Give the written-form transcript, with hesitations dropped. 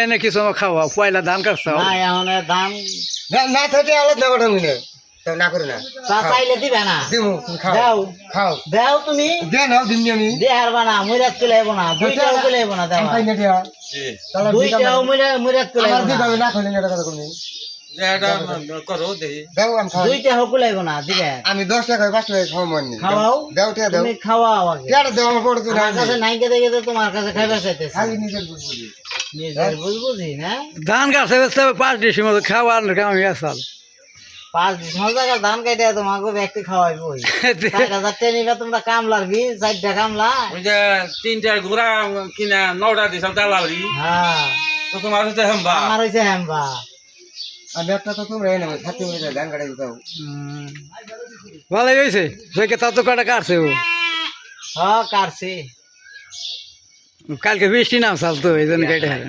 এনে কিছু আমার খাওয়া পয়লা ধান কাটছাও না এখন ধান না থাকে আলাদা না কথা মিলে তো না করে না তা চাইলে দিবে না দিমু তুমি খাও দাও খাও দাও তুমি দে নাও দিমনি আমি দে হারবা না মুরাদ কুলাইব না দুইটাও কুলাইব না দাও খাই না দিয়া তাহলে দুইটাও মুরাদ কুলাইব আমার না দিবে না কইলে এটা কথা কইনি করো দেখি দাও আমি খাই দুইটাও কুলাইব না দিবে আমি 10 টাকা 5 টাকা খাও মনি খাওয়াও দাও টিয়া দাও তুমি খাওয়াও আগে টিয়া দাও আমার পড়তে না আমার কাছে নাই কে দেখে তো তোমার কাছে খাইবা চাইতেছে খালি নিজের বুঝবি নিজের বুঝবুঝি না ধান কাটছে বেচতে 5 ডিসের মতো খাওয়ার কামি আসাল 5 টাকা ধান কাটে তোমাকে ব্যক্তি খাওয়াইবো 4,000 টাকা নিবা তোমরা কাম লাগবি 4টা কামলা ওই যে 3টা ঘোড়া কিনা 9টা দিছাল দালালি হ্যাঁ তো তোমার হচ্ছে হেম্বা আমার হইছে হেম্বা আমি একটা তো তোমরা এনে থাকতে মিলে ধান কাটাই দাও ভালোই হয়েছে সৈকে তা তো কাটা কাটছে ও হ্যাঁ কাটছি কালকে বৃষ্টি নামছাল তো এই জন্য কেটে হারে